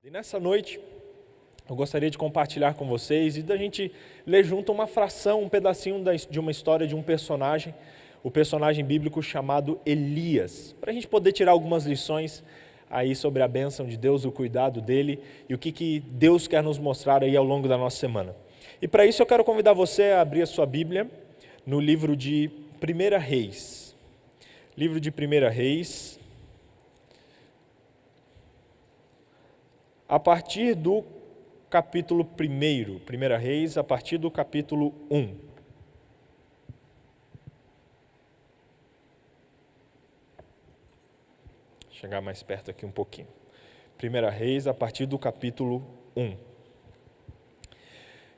E nessa noite, eu gostaria de compartilhar com vocês e da gente ler junto uma fração, um pedacinho de uma história de um personagem, o personagem bíblico chamado Elias, para a gente poder tirar algumas lições aí sobre a bênção de Deus, o cuidado dele e o que Deus quer nos mostrar aí ao longo da nossa semana. E para isso eu quero convidar você a abrir a sua Bíblia no livro de 1 Reis. Livro de 1 Reis. A partir do capítulo 1 Reis, a partir do capítulo 1. Vou chegar mais perto aqui um pouquinho. 1 Reis, a partir do capítulo 1.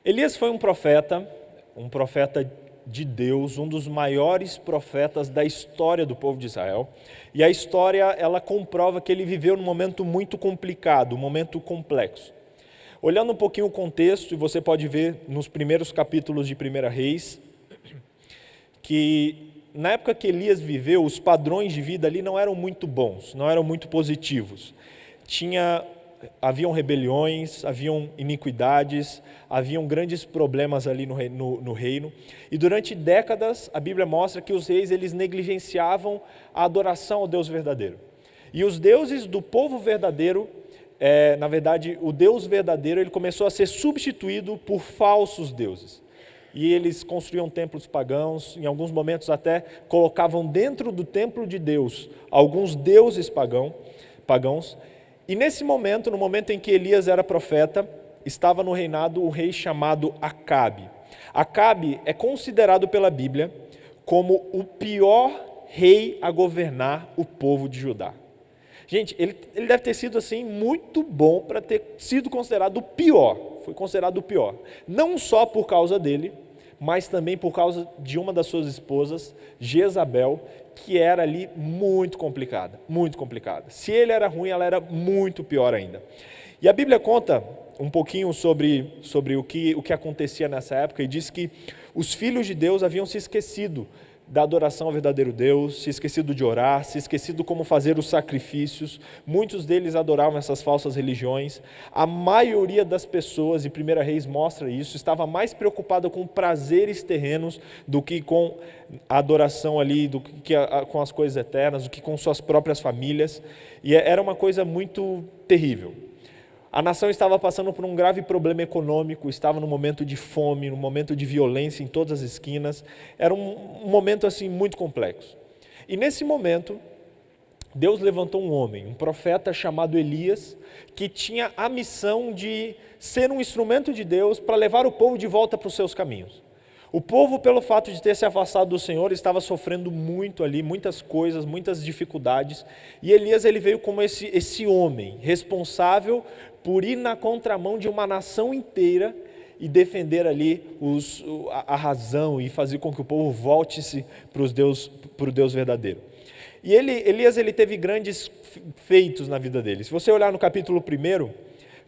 Elias foi um profeta de Deus, um dos maiores profetas da história do povo de Israel. E a história, ela comprova que ele viveu num momento muito complicado, um momento complexo. Olhando um pouquinho o contexto, e você pode ver nos primeiros capítulos de 1 Reis, que na época que Elias viveu, os padrões de vida ali não eram muito bons, não eram muito positivos. Haviam rebeliões, haviam iniquidades, haviam grandes problemas ali no reino. E durante décadas, a Bíblia mostra que os reis eles negligenciavam a adoração ao Deus verdadeiro. E os deuses do povo verdadeiro, na verdade, o Deus verdadeiro ele começou a ser substituído por falsos deuses. E eles construíam templos pagãos, em alguns momentos até colocavam dentro do templo de Deus alguns deuses pagãos. E nesse momento, no momento em que Elias era profeta, estava no reinado o rei chamado Acabe. Acabe é considerado pela Bíblia como o pior rei a governar o povo de Judá. Gente, ele deve ter sido assim muito bom para ter sido considerado o pior. Foi considerado o pior. Não só por causa dele, mas também por causa de uma das suas esposas, Jezabel, que era ali muito complicada, muito complicada. Se ele era ruim, ela era muito pior ainda. E a Bíblia conta um pouquinho sobre o que acontecia nessa época e diz que os filhos de Deus haviam se esquecido da adoração ao verdadeiro Deus, se esquecido de orar, se esquecido como fazer os sacrifícios. Muitos deles adoravam essas falsas religiões. A maioria das pessoas, e 1 Reis mostra isso, estava mais preocupada com prazeres terrenos do que com a adoração ali, do que com as coisas eternas, do que com suas próprias famílias. E era uma coisa muito terrível. A nação estava passando por um grave problema econômico, estava num momento de fome, num momento de violência em todas as esquinas. Era um momento assim muito complexo. E nesse momento, Deus levantou um homem, um profeta chamado Elias, que tinha a missão de ser um instrumento de Deus para levar o povo de volta para os seus caminhos. O povo, pelo fato de ter se afastado do Senhor, estava sofrendo muito ali, muitas coisas, muitas dificuldades. E Elias ele veio como esse homem responsável por ir na contramão de uma nação inteira e defender ali a razão e fazer com que o povo volte-se para o Deus verdadeiro. E Elias ele teve grandes feitos na vida dele. Se você olhar no capítulo 1,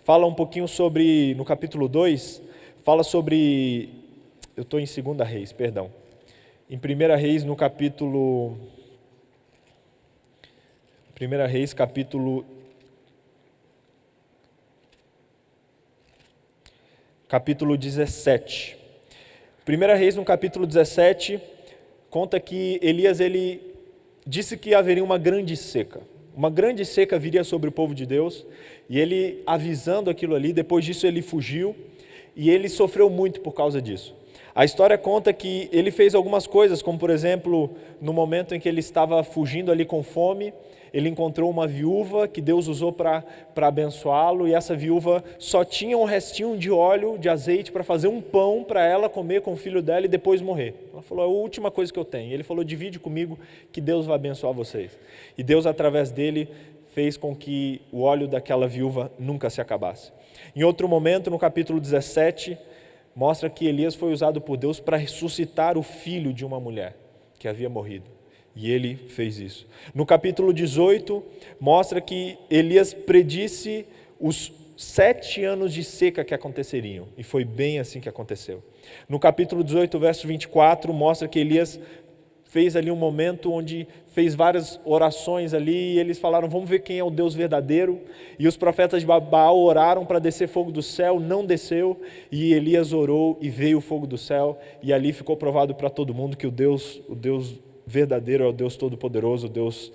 fala um pouquinho sobre, no capítulo 2, fala sobre... Eu estou em 2 Reis, perdão. Em 1 Reis, no capítulo... 1 Reis, capítulo 17. 1 Reis, no capítulo 17, conta que Elias ele disse que haveria uma grande seca. Uma grande seca viria sobre o povo de Deus, e ele, avisando aquilo ali, depois disso ele fugiu, e ele sofreu muito por causa disso. A história conta que ele fez algumas coisas, como por exemplo, no momento em que ele estava fugindo ali com fome, ele encontrou uma viúva que Deus usou para abençoá-lo, e essa viúva só tinha um restinho de óleo, de azeite, para fazer um pão para ela comer com o filho dela e depois morrer. Ela falou, é a última coisa que eu tenho. E ele falou, divide comigo que Deus vai abençoar vocês. E Deus, através dele, fez com que o óleo daquela viúva nunca se acabasse. Em outro momento, no capítulo 17, mostra que Elias foi usado por Deus para ressuscitar o filho de uma mulher que havia morrido. E ele fez isso. No capítulo 18, mostra que Elias predisse os 7 anos de seca que aconteceriam. E foi bem assim que aconteceu. No capítulo 18, verso 24, mostra que Elias fez ali um momento onde fez várias orações ali, e eles falaram, vamos ver quem é o Deus verdadeiro, e os profetas de Baal oraram para descer fogo do céu, não desceu, e Elias orou e veio o fogo do céu, e ali ficou provado para todo mundo que o Deus verdadeiro é o Deus Todo-Poderoso, o Deus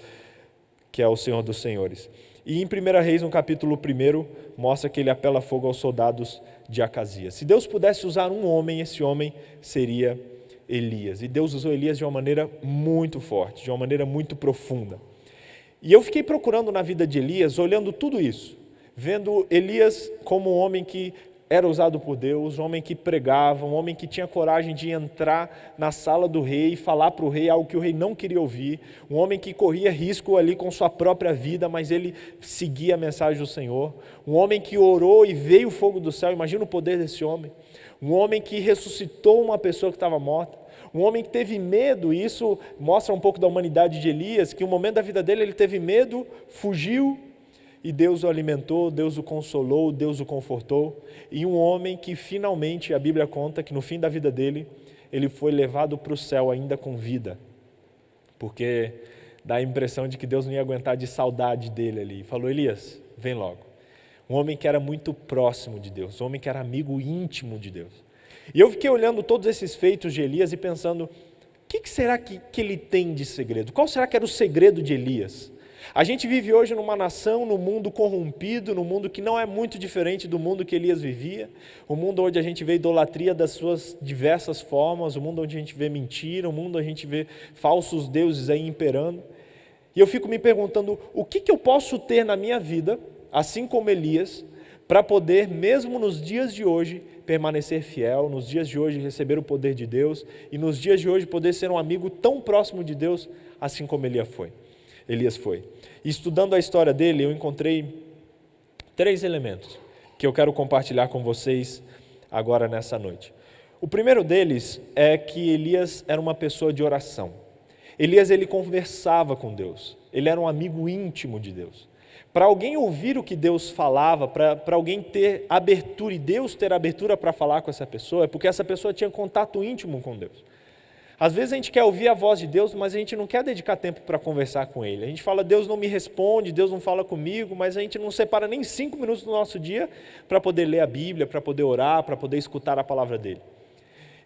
que é o Senhor dos Senhores. E em 1 Reis, no capítulo 1, mostra que ele apela fogo aos soldados de Acasias. Se Deus pudesse usar um homem, esse homem seria Elias. E Deus usou Elias de uma maneira muito forte, de uma maneira muito profunda. E eu fiquei procurando na vida de Elias, olhando tudo isso, vendo Elias como um homem que era usado por Deus, um homem que pregava, um homem que tinha coragem de entrar na sala do rei e falar para o rei algo que o rei não queria ouvir, um homem que corria risco ali com sua própria vida, mas ele seguia a mensagem do Senhor, um homem que orou e veio o fogo do céu. Imagina o poder desse homem, um homem que ressuscitou uma pessoa que estava morta, um homem que teve medo. E isso mostra um pouco da humanidade de Elias, que no momento da vida dele ele teve medo, fugiu, e Deus o alimentou, Deus o consolou, Deus o confortou. E um homem que finalmente, a Bíblia conta que no fim da vida dele, ele foi levado para o céu ainda com vida. Porque dá a impressão de que Deus não ia aguentar de saudade dele ali. E falou, Elias, vem logo. Um homem que era muito próximo de Deus, um homem que era amigo íntimo de Deus. E eu fiquei olhando todos esses feitos de Elias e pensando, o que será que ele tem de segredo? Qual será que era o segredo de Elias? A gente vive hoje numa nação, num mundo corrompido, num mundo que não é muito diferente do mundo que Elias vivia, um mundo onde a gente vê idolatria das suas diversas formas, um mundo onde a gente vê mentira, um mundo onde a gente vê falsos deuses aí imperando. E eu fico me perguntando, o que eu posso ter na minha vida, assim como Elias, para poder, mesmo nos dias de hoje, permanecer fiel, nos dias de hoje receber o poder de Deus, e nos dias de hoje poder ser um amigo tão próximo de Deus, assim como Elias foi. E estudando a história dele, eu encontrei 3 elementos que eu quero compartilhar com vocês agora nessa noite. O primeiro deles é que Elias era uma pessoa de oração. Elias, ele conversava com Deus, ele era um amigo íntimo de Deus. Para alguém ouvir o que Deus falava, para alguém ter abertura e Deus ter abertura para falar com essa pessoa, é porque essa pessoa tinha contato íntimo com Deus. Às vezes a gente quer ouvir a voz de Deus, mas a gente não quer dedicar tempo para conversar com Ele. A gente fala, Deus não me responde, Deus não fala comigo, mas a gente não separa nem 5 minutos do nosso dia para poder ler a Bíblia, para poder orar, para poder escutar a palavra dele.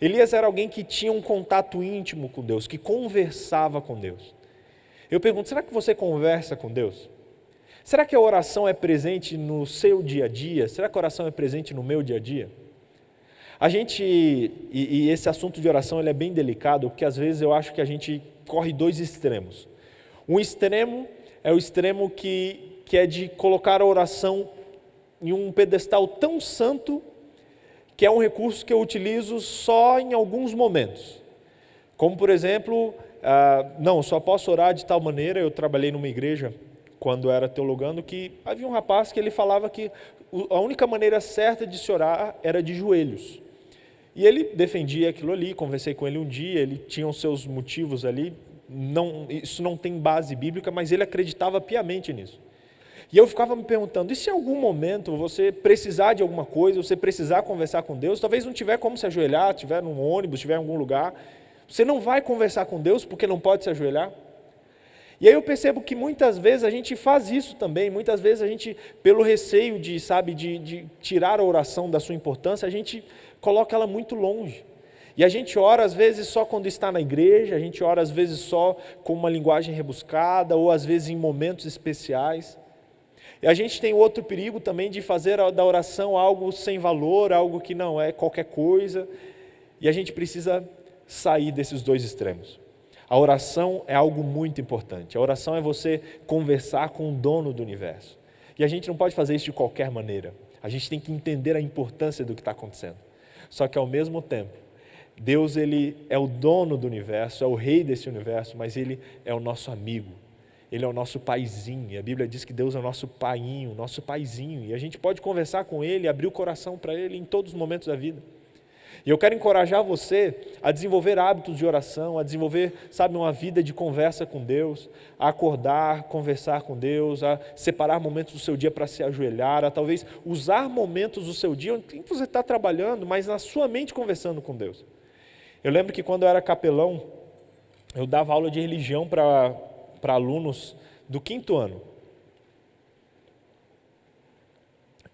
Elias era alguém que tinha um contato íntimo com Deus, que conversava com Deus. Eu pergunto, será que você conversa com Deus? Será que a oração é presente no seu dia a dia? Será que a oração é presente no meu dia a dia? A gente, e esse assunto de oração ele é bem delicado, porque às vezes eu acho que a gente corre 2 extremos. Um extremo é o extremo que é de colocar a oração em um pedestal tão santo, que é um recurso que eu utilizo só em alguns momentos. Como, por exemplo, não, só posso orar de tal maneira. Eu trabalhei numa igreja, quando era teologando, que havia um rapaz que ele falava que a única maneira certa de se orar era de joelhos. E ele defendia aquilo ali, conversei com ele um dia, ele tinha os seus motivos ali, isso não tem base bíblica, mas ele acreditava piamente nisso. E eu ficava me perguntando, e se em algum momento você precisar de alguma coisa, você precisar conversar com Deus, talvez não tiver como se ajoelhar, estiver num ônibus, estiver em algum lugar, você não vai conversar com Deus porque não pode se ajoelhar? E aí eu percebo que muitas vezes a gente faz isso também, muitas vezes a gente, pelo receio de tirar a oração da sua importância, a gente coloca ela muito longe. E a gente ora às vezes só quando está na igreja, a gente ora às vezes só com uma linguagem rebuscada, ou às vezes em momentos especiais. E a gente tem outro perigo também de fazer da oração algo sem valor, algo que não é qualquer coisa, e a gente precisa sair desses 2 extremos. A oração é algo muito importante. A oração é você conversar com o dono do universo. E a gente não pode fazer isso de qualquer maneira. A gente tem que entender a importância do que está acontecendo. Só que ao mesmo tempo, Deus ele é o dono do universo, é o rei desse universo, mas Ele é o nosso amigo. Ele é o nosso paizinho. E a Bíblia diz que Deus é o nosso painho, nosso paizinho. E a gente pode conversar com Ele, abrir o coração para Ele em todos os momentos da vida. E eu quero encorajar você a desenvolver hábitos de oração, a desenvolver, uma vida de conversa com Deus, a acordar, conversar com Deus, a separar momentos do seu dia para se ajoelhar, a talvez usar momentos do seu dia em que você está trabalhando, mas na sua mente conversando com Deus. Eu lembro que quando eu era capelão, eu dava aula de religião para alunos do 5º ano.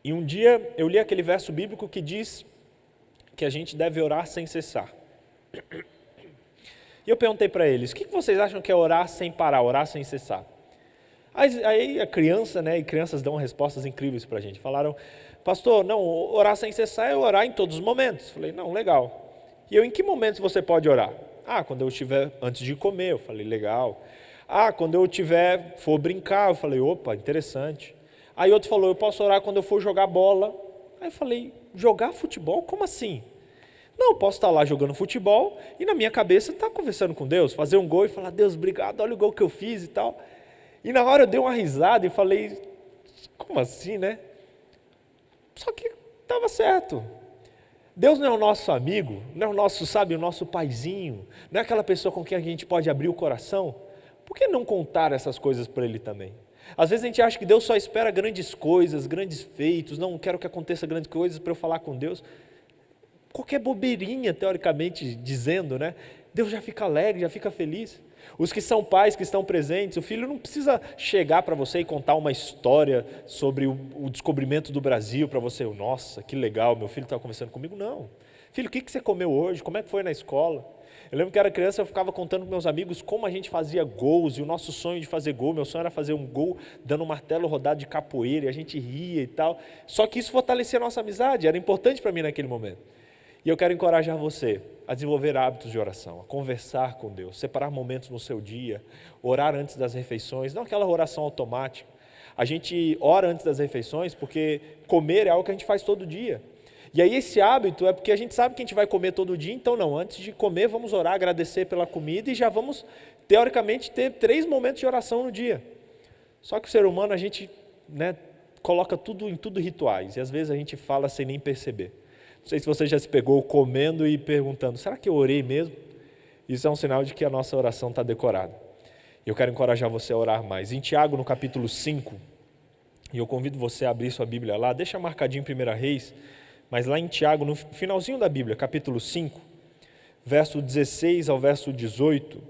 E um dia eu li aquele verso bíblico que diz que a gente deve orar sem cessar. E eu perguntei para eles, o que vocês acham que é orar sem parar, orar sem cessar? Aí a criança, né, e crianças dão respostas incríveis para a gente. Falaram, pastor, não, orar sem cessar é orar em todos os momentos. Falei, não, legal. E eu, em que momentos você pode orar? Quando eu estiver antes de comer. Eu falei, legal. Quando eu for brincar. Eu falei, opa, interessante. Aí outro falou, eu posso orar quando eu for jogar bola. Aí eu falei, jogar futebol? Como assim? Não, eu posso estar lá jogando futebol e na minha cabeça estar conversando com Deus, fazer um gol e falar, Deus, obrigado, olha o gol que eu fiz e tal. E na hora eu dei uma risada e falei, como assim, né? Só que estava certo. Deus não é o nosso amigo, não é o nosso, sabe, o nosso paizinho, não é aquela pessoa com quem a gente pode abrir o coração. Por que não contar essas coisas para Ele também? Às vezes a gente acha que Deus só espera grandes coisas, grandes feitos, não quero que aconteça grandes coisas para eu falar com Deus. Qualquer bobeirinha, teoricamente dizendo, né? Deus já fica alegre, já fica feliz. Os que são pais, que estão presentes, o filho não precisa chegar para você e contar uma história sobre o descobrimento do Brasil para você. Nossa, que legal, meu filho estava conversando comigo. Não. Filho, o que você comeu hoje? Como é que foi na escola? Eu lembro que era criança, eu ficava contando para meus amigos como a gente fazia gols, e o nosso sonho de fazer gol, meu sonho era fazer um gol dando um martelo rodado de capoeira, e a gente ria e tal. Só que isso fortalecia a nossa amizade, era importante para mim naquele momento. E eu quero encorajar você a desenvolver hábitos de oração, a conversar com Deus, separar momentos no seu dia, orar antes das refeições, não aquela oração automática. A gente ora antes das refeições porque comer é algo que a gente faz todo dia. E aí esse hábito é porque a gente sabe que a gente vai comer todo dia, então não, antes de comer vamos orar, agradecer pela comida e já vamos, teoricamente, ter 3 momentos de oração no dia. Só que o ser humano, a gente, né, coloca em tudo rituais, e às vezes a gente fala sem nem perceber. Não sei se você já se pegou comendo e perguntando, será que eu orei mesmo? Isso é um sinal de que a nossa oração está decorada. E eu quero encorajar você a orar mais. Em Tiago, no capítulo 5, e eu convido você a abrir sua Bíblia lá, deixa marcadinho em 1 Reis, mas lá em Tiago, no finalzinho da Bíblia, capítulo 5, verso 16 ao verso 18,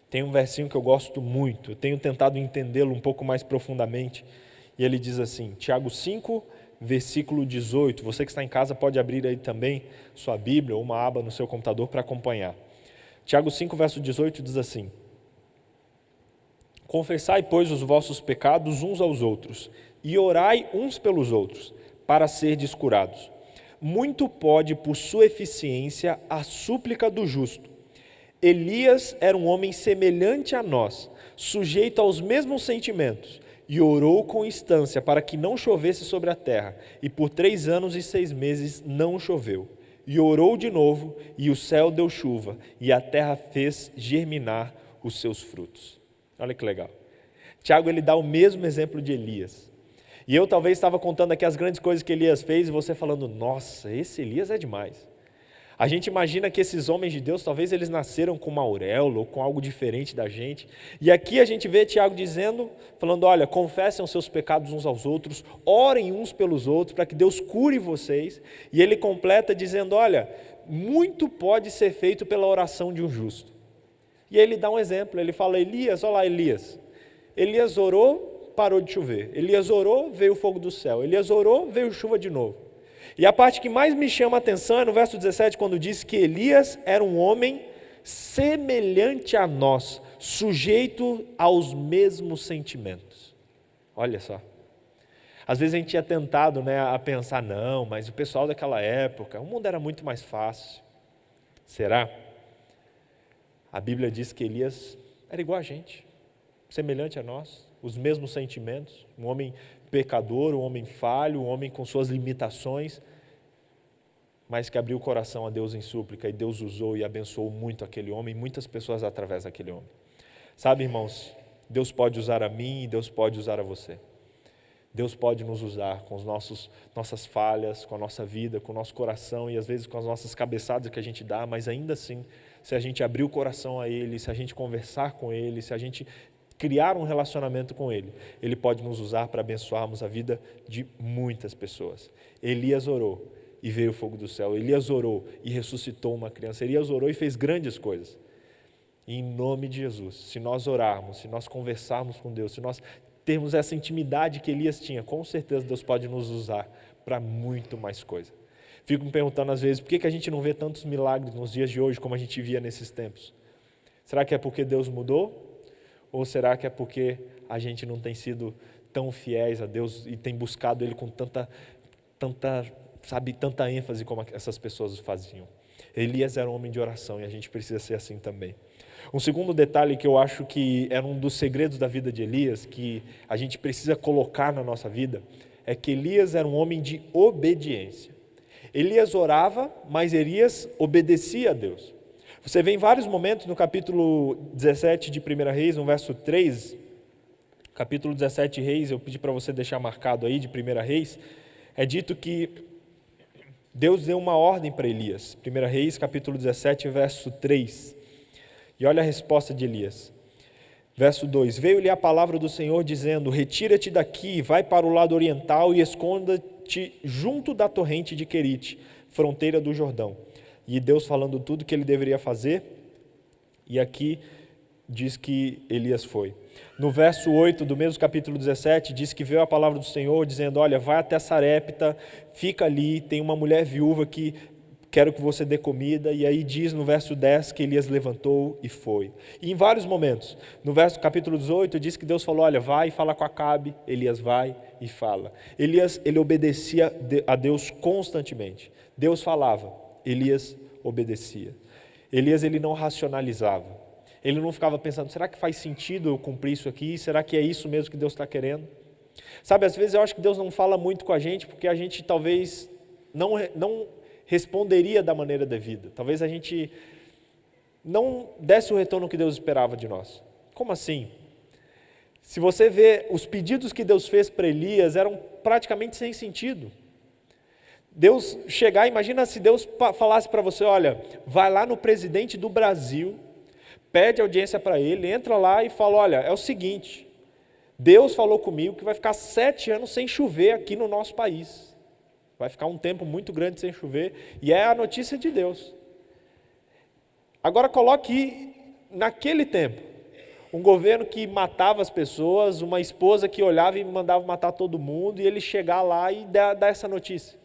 tem um versinho que eu gosto muito, eu tenho tentado entendê-lo um pouco mais profundamente, e ele diz assim, Tiago 5, versículo 18, você que está em casa pode abrir aí também sua Bíblia ou uma aba no seu computador para acompanhar. Tiago 5, verso 18 diz assim, confessai, pois, os vossos pecados uns aos outros, e orai uns pelos outros, para serdes curados. Muito pode, por sua eficiência, a súplica do justo. Elias era um homem semelhante a nós, sujeito aos mesmos sentimentos, e orou com instância para que não chovesse sobre a terra, e por 3 anos e 6 meses não choveu. E orou de novo, e o céu deu chuva, e a terra fez germinar os seus frutos. Olha que legal. Tiago, ele dá o mesmo exemplo de Elias. E eu talvez estava contando aqui as grandes coisas que Elias fez, e você falando, nossa, esse Elias é demais. A gente imagina que esses homens de Deus, talvez eles nasceram com uma auréola, ou com algo diferente da gente. E aqui a gente vê Tiago dizendo, falando, olha, confessem os seus pecados uns aos outros, orem uns pelos outros, para que Deus cure vocês. E ele completa dizendo, olha, muito pode ser feito pela oração de um justo. E aí ele dá um exemplo, ele fala, Elias, olha lá Elias. Elias orou, parou de chover. Elias orou, veio o fogo do céu. Elias orou, veio chuva de novo. E a parte que mais me chama a atenção é no verso 17, quando diz que Elias era um homem semelhante a nós, sujeito aos mesmos sentimentos. Olha só. Às vezes a gente é tentado, né, a pensar, não, mas o pessoal daquela época, o mundo era muito mais fácil. Será? A Bíblia diz que Elias era igual a gente, semelhante a nós, os mesmos sentimentos, um homem pecador, um homem falho, um homem com suas limitações, mas que abriu o coração a Deus em súplica, e Deus usou e abençoou muito aquele homem, muitas pessoas através daquele homem. Sabe, irmãos, Deus pode usar a mim e Deus pode usar a você. Deus pode nos usar com nossas falhas, com a nossa vida, com o nosso coração e às vezes com as nossas cabeçadas que a gente dá, mas ainda assim, se a gente abrir o coração a Ele, se a gente conversar com Ele, se a gente criar um relacionamento com Ele, Ele pode nos usar para abençoarmos a vida de muitas pessoas. Elias orou e veio o fogo do céu. Elias orou e ressuscitou uma criança. Elias orou e fez grandes coisas. E em nome de Jesus, se nós orarmos, se nós conversarmos com Deus, se nós termos essa intimidade que Elias tinha, com certeza Deus pode nos usar para muito mais coisa. Fico me perguntando às vezes, por que a gente não vê tantos milagres nos dias de hoje como a gente via nesses tempos? Será que é porque Deus mudou? Ou será que é porque a gente não tem sido tão fiéis a Deus e tem buscado Ele com tanta ênfase como essas pessoas faziam? Elias era um homem de oração e a gente precisa ser assim também. Um segundo detalhe que eu acho que era um dos segredos da vida de Elias, que a gente precisa colocar na nossa vida, é que Elias era um homem de obediência. Elias orava, mas Elias obedecia a Deus. Você vê em vários momentos no capítulo 17 de 1 Reis, no verso 3, capítulo 17 Reis, eu pedi para você deixar marcado aí de 1 Reis, é dito que Deus deu uma ordem para Elias. 1 Reis, capítulo 17, verso 3. E olha a resposta de Elias. Verso 2, veio-lhe a palavra do Senhor dizendo, retira-te daqui, vai para o lado oriental e esconda-te junto da torrente de Querite, fronteira do Jordão. E Deus falando tudo o que ele deveria fazer, e aqui diz que Elias foi. No verso 8 do mesmo capítulo 17, diz que veio a palavra do Senhor dizendo, olha, vai até Sarepta, fica ali, tem uma mulher viúva que quero que você dê comida, e aí diz no verso 10 que Elias levantou e foi. E em vários momentos, no verso capítulo 18, diz que Deus falou, olha, vai e fala com Acabe, Elias vai e fala. Elias, ele obedecia a Deus constantemente. Deus falava, Elias obedecia. Elias, ele não racionalizava. Ele não ficava pensando, será que faz sentido eu cumprir isso aqui? Será que é isso mesmo que Deus está querendo? Sabe, às vezes eu acho que Deus não fala muito com a gente, porque a gente talvez não responderia da maneira devida. Talvez a gente não desse o retorno que Deus esperava de nós. Como assim? Se você vê, os pedidos que Deus fez para Elias eram praticamente sem sentido. Deus chegar, imagina se Deus falasse para você, olha, vai lá no presidente do Brasil, pede audiência para ele, entra lá e fala, olha, é o seguinte, Deus falou comigo que vai ficar 7 anos sem chover aqui no nosso país. Vai ficar um tempo muito grande sem chover, e é a notícia de Deus. Agora coloque naquele tempo, um governo que matava as pessoas, uma esposa que olhava e mandava matar todo mundo, e ele chegar lá e dar essa notícia.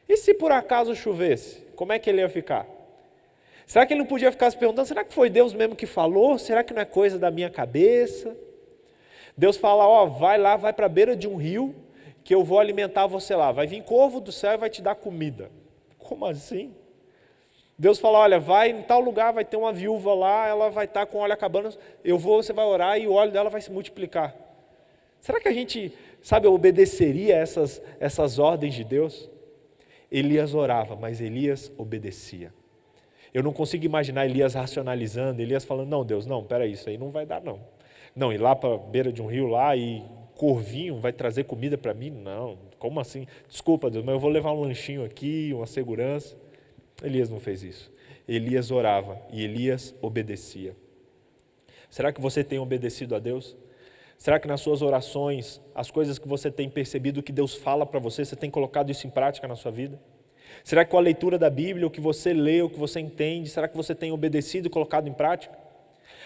E se por acaso chovesse, como é que ele ia ficar? Será que ele não podia ficar se perguntando, será que foi Deus mesmo que falou? Será que não é coisa da minha cabeça? Deus fala, ó, vai lá, vai para a beira de um rio, que eu vou alimentar você lá. Vai vir corvo do céu e vai te dar comida. Como assim? Deus fala, olha, vai em tal lugar, vai ter uma viúva lá, ela vai estar com óleo acabando, você vai orar e o óleo dela vai se multiplicar. Será que a gente, obedeceria essas ordens de Deus? Elias orava, mas Elias obedecia. Eu não consigo imaginar Elias racionalizando, Elias falando, não, Deus, não, peraí, isso aí não vai dar não. Não, ir lá para a beira de um rio lá e corvinho vai trazer comida para mim? Não, como assim? Desculpa, Deus, mas eu vou levar um lanchinho aqui, uma segurança. Elias não fez isso. Elias orava e Elias obedecia. Será que você tem obedecido a Deus? Será que nas suas orações, as coisas que você tem percebido que Deus fala para você, você tem colocado isso em prática na sua vida? Será que com a leitura da Bíblia, o que você lê, o que você entende, será que você tem obedecido e colocado em prática?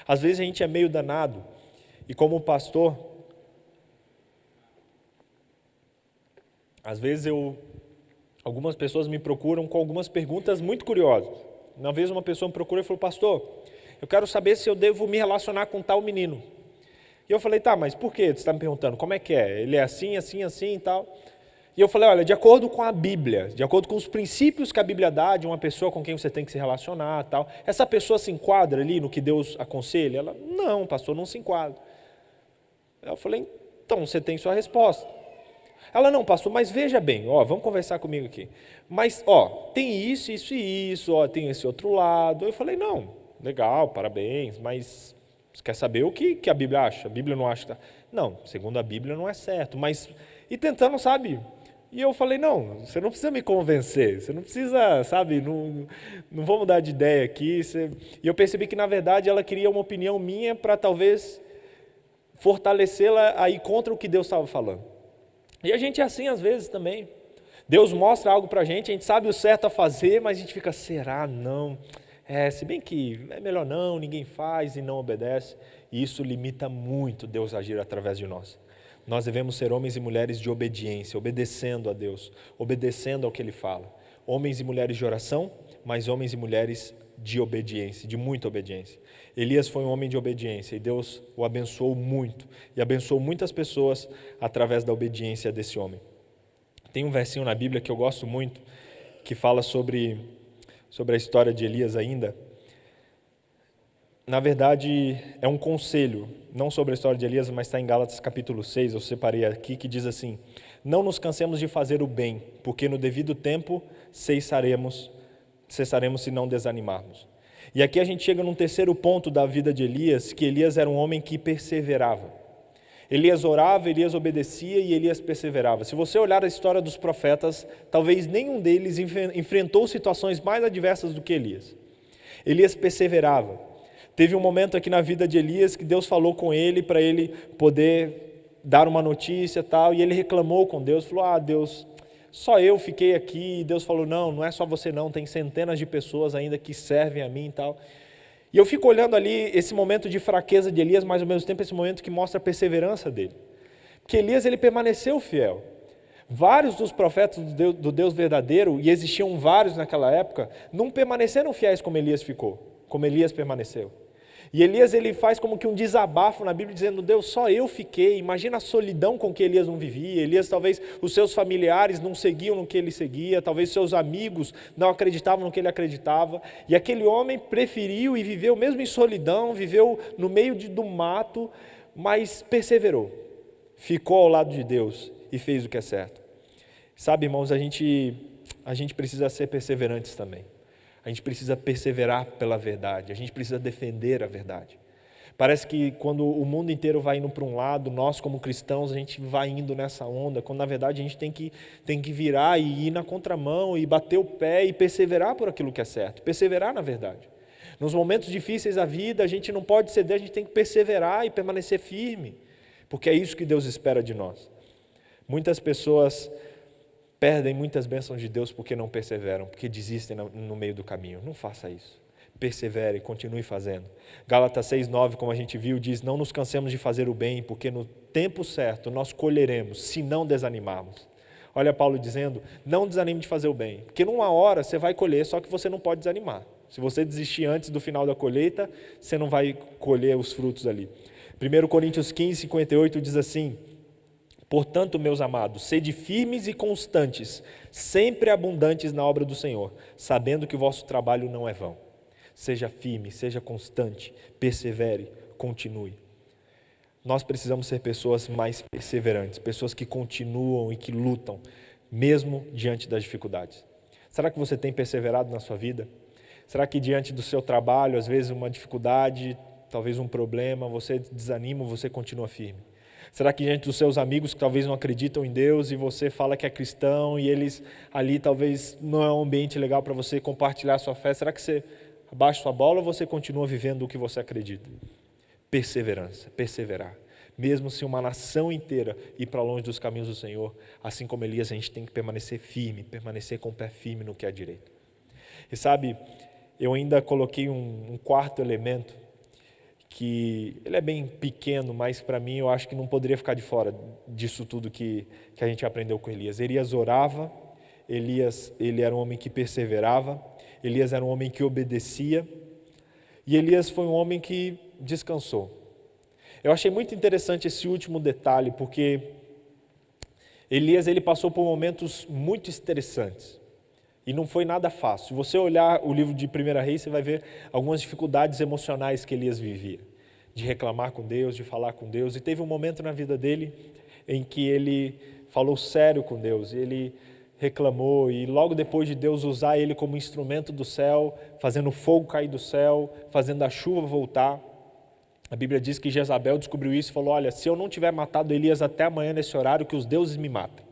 Às vezes a gente é meio danado, e como pastor, às vezes algumas pessoas me procuram com algumas perguntas muito curiosas. Uma vez uma pessoa me procurou e falou, pastor, eu quero saber se eu devo me relacionar com tal menino. E eu falei, tá, mas por que você está me perguntando? Como é que é? Ele é assim, assim, assim e tal. E eu falei, olha, de acordo com a Bíblia, de acordo com os princípios que a Bíblia dá de uma pessoa com quem você tem que se relacionar e tal, essa pessoa se enquadra ali no que Deus aconselha? Ela, não, pastor, não se enquadra. Eu falei, então você tem sua resposta. Ela, não, pastor, mas veja bem, vamos conversar comigo aqui. Mas, tem isso, isso e isso, tem esse outro lado. Eu falei, não, legal, parabéns, mas você quer saber o que a Bíblia acha? A Bíblia não acha que tá... Não, segundo a Bíblia não é certo, mas... E tentando, E eu falei, não, você não precisa me convencer, você não precisa, não vou mudar de ideia aqui. E eu percebi que, na verdade, ela queria uma opinião minha para talvez fortalecê-la a ir contra o que Deus estava falando. E a gente é assim às vezes também. Deus mostra algo para a gente sabe o certo a fazer, mas a gente fica, será? Não, se bem que é melhor não, ninguém faz e não obedece, e isso limita muito Deus agir através de nós. Nós devemos ser homens e mulheres de obediência, obedecendo a Deus, obedecendo ao que Ele fala. Homens e mulheres de oração, mas homens e mulheres de obediência, de muita obediência. Elias foi um homem de obediência e Deus o abençoou muito, e abençoou muitas pessoas através da obediência desse homem. Tem um versinho na Bíblia que eu gosto muito, que fala sobre a história de Elias ainda. Na verdade, é um conselho, não sobre a história de Elias, mas está em Gálatas capítulo 6, eu separei aqui, que diz assim: não nos cansemos de fazer o bem, porque no devido tempo cessaremos se não desanimarmos. E aqui a gente chega num terceiro ponto da vida de Elias, que Elias era um homem que perseverava. Elias orava, Elias obedecia e Elias perseverava. Se você olhar a história dos profetas, talvez nenhum deles enfrentou situações mais adversas do que Elias. Elias perseverava. Teve um momento aqui na vida de Elias que Deus falou com ele para ele poder dar uma notícia e tal, e ele reclamou com Deus, falou: Deus, só eu fiquei aqui. E Deus falou: não é só você não, tem centenas de pessoas ainda que servem a mim e tal. E eu fico olhando ali esse momento de fraqueza de Elias, mas ao mesmo tempo esse momento que mostra a perseverança dele. Porque Elias, ele permaneceu fiel. Vários dos profetas do Deus verdadeiro, e existiam vários naquela época, não permaneceram fiéis como Elias ficou, como Elias permaneceu. E Elias, ele faz como que um desabafo na Bíblia, dizendo: Deus, só eu fiquei. Imagina a solidão com que Elias não vivia. Elias, talvez os seus familiares não seguiam no que ele seguia, talvez seus amigos não acreditavam no que ele acreditava, e aquele homem preferiu e viveu mesmo em solidão, viveu no meio do mato, mas perseverou, ficou ao lado de Deus e fez o que é certo. Sabe, irmãos, a gente precisa ser perseverantes também. A gente precisa perseverar pela verdade, a gente precisa defender a verdade. Parece que quando o mundo inteiro vai indo para um lado, nós como cristãos, a gente vai indo nessa onda, quando na verdade a gente tem que virar e ir na contramão e bater o pé e perseverar por aquilo que é certo, perseverar na verdade. Nos momentos difíceis da vida, a gente não pode ceder, a gente tem que perseverar e permanecer firme, porque é isso que Deus espera de nós. Muitas pessoas perdem muitas bênçãos de Deus porque não perseveram, porque desistem no meio do caminho. Não faça isso. Persevere, continue fazendo. Gálatas 6:9, como a gente viu, diz: não nos cansemos de fazer o bem, porque no tempo certo nós colheremos, se não desanimarmos. Olha Paulo dizendo: não desanime de fazer o bem, porque numa hora você vai colher, só que você não pode desanimar. Se você desistir antes do final da colheita, você não vai colher os frutos ali. 1 Coríntios 15:58 diz assim: portanto, meus amados, sede firmes e constantes, sempre abundantes na obra do Senhor, sabendo que o vosso trabalho não é vão. Seja firme, seja constante, persevere, continue. Nós precisamos ser pessoas mais perseverantes, pessoas que continuam e que lutam, mesmo diante das dificuldades. Será que você tem perseverado na sua vida? Será que diante do seu trabalho, às vezes uma dificuldade, talvez um problema, você desanima ou você continua firme? Será que diante dos seus amigos que talvez não acreditam em Deus e você fala que é cristão e eles ali talvez não é um ambiente legal para você compartilhar a sua fé, será que você abaixa sua bola ou você continua vivendo o que você acredita? Perseverança, perseverar. Mesmo se uma nação inteira ir para longe dos caminhos do Senhor, assim como Elias, a gente tem que permanecer firme, permanecer com o pé firme no que é direito. E sabe, eu ainda coloquei um quarto elemento, que ele é bem pequeno, mas para mim eu acho que não poderia ficar de fora disso tudo que a gente aprendeu com Elias. Elias orava, Elias, ele era um homem que perseverava, Elias era um homem que obedecia, e Elias foi um homem que descansou. Eu achei muito interessante esse último detalhe, porque Elias, ele passou por momentos muito estressantes, e não foi nada fácil. Se você olhar o livro de 1 Reis, você vai ver algumas dificuldades emocionais que Elias vivia, de reclamar com Deus, de falar com Deus, e teve um momento na vida dele em que ele falou sério com Deus, ele reclamou, e logo depois de Deus usar ele como instrumento do céu, fazendo o fogo cair do céu, fazendo a chuva voltar, a Bíblia diz que Jezabel descobriu isso e falou: olha, se eu não tiver matado Elias até amanhã nesse horário, que os deuses me matem.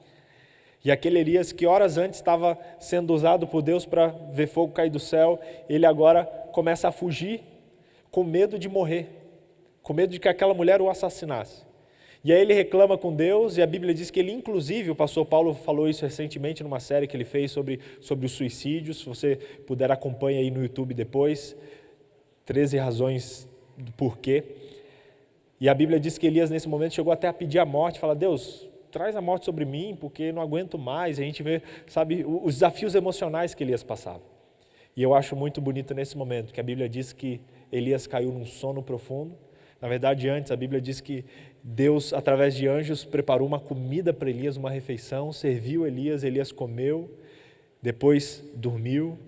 E aquele Elias que horas antes estava sendo usado por Deus para ver fogo cair do céu, ele agora começa a fugir com medo de morrer, com medo de que aquela mulher o assassinasse. E aí ele reclama com Deus, e a Bíblia diz que ele, inclusive, o pastor Paulo falou isso recentemente numa série que ele fez sobre o suicídio. Se você puder, acompanha aí no YouTube depois, 13 razões do porquê. E a Bíblia diz que Elias, nesse momento, chegou até a pedir a morte, fala: Deus, traz a morte sobre mim, porque não aguento mais. E a gente vê, sabe, os desafios emocionais que Elias passava. E eu acho muito bonito nesse momento, que a Bíblia diz que Elias caiu num sono profundo. Na verdade, antes, a Bíblia diz que Deus, através de anjos, preparou uma comida para Elias, uma refeição, serviu Elias comeu, depois dormiu.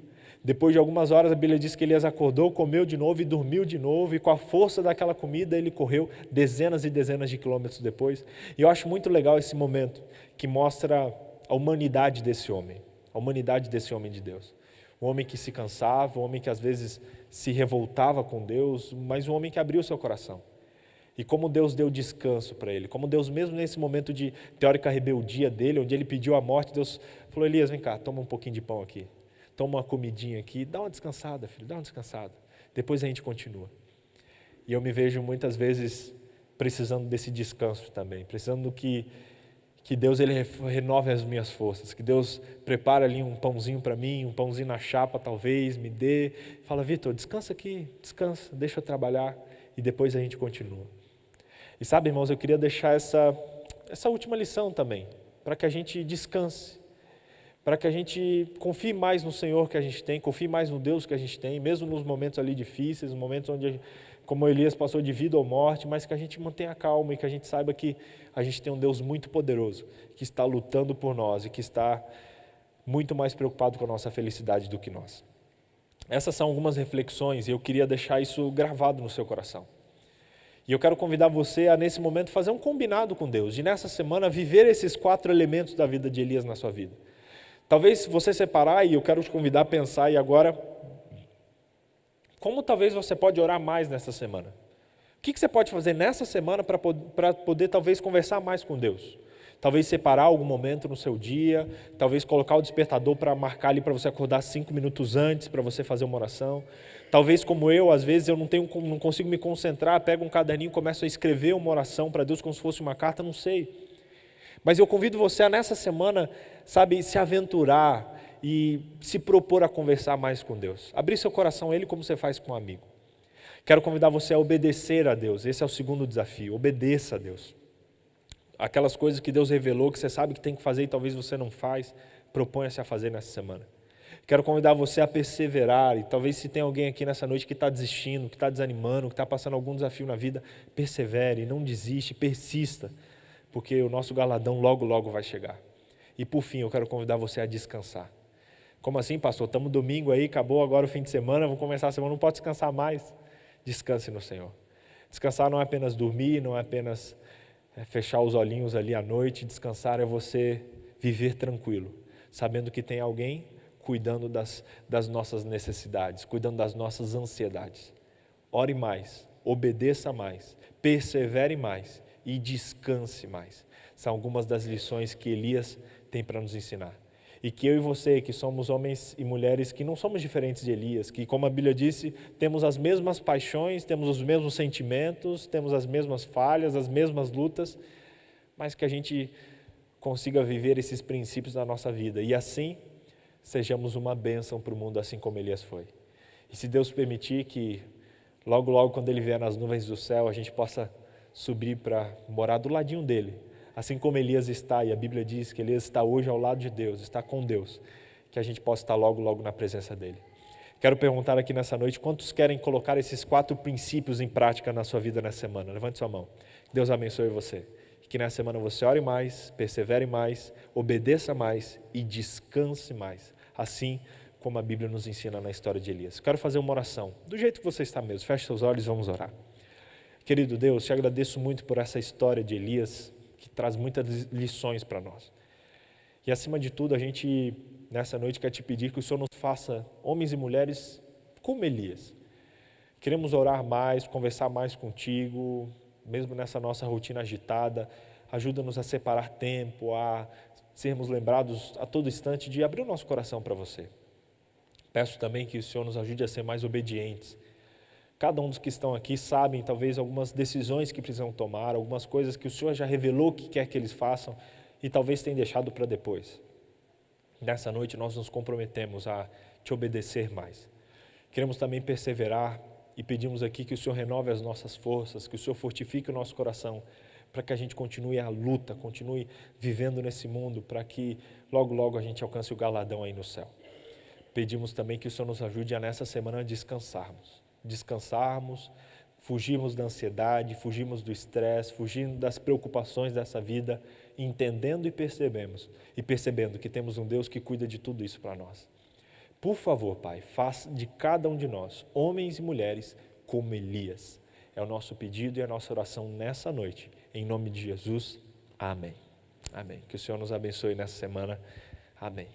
Depois de algumas horas, a Bíblia diz que Elias acordou, comeu de novo e dormiu de novo, e com a força daquela comida ele correu dezenas e dezenas de quilômetros depois. E eu acho muito legal esse momento, que mostra a humanidade desse homem de Deus. Um homem que se cansava, um homem que às vezes se revoltava com Deus, mas um homem que abriu seu coração. E como Deus deu descanso para ele, como Deus, mesmo nesse momento de teórica rebeldia dele, onde ele pediu a morte, Deus falou: Elias, vem cá, toma um pouquinho de pão aqui, toma uma comidinha aqui, dá uma descansada, filho, dá uma descansada, depois a gente continua. E eu me vejo muitas vezes precisando desse descanso também, precisando que Deus ele renove as minhas forças, que Deus prepare ali um pãozinho para mim, um pãozinho na chapa talvez, me dê, fala: Vitor, descansa aqui, descansa, deixa eu trabalhar, e depois a gente continua. E sabe, irmãos, eu queria deixar essa última lição também, para que a gente descanse, para que a gente confie mais no Senhor que a gente tem, confie mais no Deus que a gente tem, mesmo nos momentos ali difíceis, nos momentos onde, como Elias passou de vida ou morte, mas que a gente mantenha calma e que a gente saiba que a gente tem um Deus muito poderoso, que está lutando por nós e que está muito mais preocupado com a nossa felicidade do que nós. Essas são algumas reflexões e eu queria deixar isso gravado no seu coração. E eu quero convidar você a, nesse momento, fazer um combinado com Deus, de nessa semana viver esses 4 elementos da vida de Elias na sua vida. Talvez você separar, e eu quero te convidar a pensar, e agora, como talvez você pode orar mais nessa semana? O que você pode fazer nessa semana para poder talvez conversar mais com Deus? Talvez separar algum momento no seu dia, talvez colocar o despertador para marcar ali para você acordar 5 minutos antes para você fazer uma oração. Talvez como eu, às vezes eu não consigo me concentrar, pego um caderninho e começo a escrever uma oração para Deus como se fosse uma carta, não sei. Mas eu convido você a nessa semana, sabe, se aventurar e se propor a conversar mais com Deus. Abrir seu coração a Ele como você faz com um amigo. Quero convidar você a obedecer a Deus, esse é o segundo desafio, obedeça a Deus. Aquelas coisas que Deus revelou, que você sabe que tem que fazer e talvez você não faz, proponha-se a fazer nessa semana. Quero convidar você a perseverar, e talvez se tem alguém aqui nessa noite que está desistindo, que está desanimando, que está passando algum desafio na vida, persevere, não desiste, persista, porque o nosso galardão logo, logo vai chegar. E por fim, eu quero convidar você a descansar. Como assim, pastor? Estamos domingo aí, acabou agora o fim de semana, vamos começar a semana, não pode descansar mais? Descanse no Senhor. Descansar não é apenas dormir, não é apenas fechar os olhinhos ali à noite, descansar é você viver tranquilo, sabendo que tem alguém cuidando das nossas necessidades, cuidando das nossas ansiedades. Ore mais, obedeça mais, persevere mais e descanse mais. São algumas das lições que Elias tem para nos ensinar. E que eu e você, que somos homens e mulheres que não somos diferentes de Elias, que, como a Bíblia disse, temos as mesmas paixões, temos os mesmos sentimentos, temos as mesmas falhas, as mesmas lutas, mas que a gente consiga viver esses princípios na nossa vida e assim sejamos uma bênção para o mundo, assim como Elias foi. E se Deus permitir que logo, logo, quando Ele vier nas nuvens do céu, a gente possa subir para morar do ladinho dEle, assim como Elias está, e a Bíblia diz que Elias está hoje ao lado de Deus, está com Deus, que a gente possa estar logo, logo na presença dEle. Quero perguntar aqui nessa noite, quantos querem colocar esses 4 princípios em prática na sua vida nessa semana? Levante sua mão. Deus abençoe você. Que nessa semana você ore mais, persevere mais, obedeça mais e descanse mais, assim como a Bíblia nos ensina na história de Elias. Quero fazer uma oração, do jeito que você está mesmo. Feche seus olhos e vamos orar. Querido Deus, te agradeço muito por essa história de Elias, que traz muitas lições para nós. E acima de tudo, a gente, nessa noite, quer te pedir que o Senhor nos faça homens e mulheres como Elias. Queremos orar mais, conversar mais contigo, mesmo nessa nossa rotina agitada. Ajuda-nos a separar tempo, a sermos lembrados a todo instante de abrir o nosso coração para você. Peço também que o Senhor nos ajude a ser mais obedientes, Cada um dos que estão aqui sabem talvez algumas decisões que precisam tomar, algumas coisas que o Senhor já revelou que quer que eles façam e talvez tenham deixado para depois. Nessa noite nós nos comprometemos a te obedecer mais. Queremos também perseverar e pedimos aqui que o Senhor renove as nossas forças, que o Senhor fortifique o nosso coração, para que a gente continue a luta, continue vivendo nesse mundo, para que logo, logo a gente alcance o galardão aí no céu. Pedimos também que o Senhor nos ajude a nessa semana descansarmos, fugirmos da ansiedade, fugirmos do estresse, fugirmos das preocupações dessa vida, entendendo e percebendo que temos um Deus que cuida de tudo isso para nós. Por favor, Pai, faça de cada um de nós, homens e mulheres, como Elias. É o nosso pedido e a nossa oração nessa noite. Em nome de Jesus, amém. Amém. Que o Senhor nos abençoe nessa semana. Amém.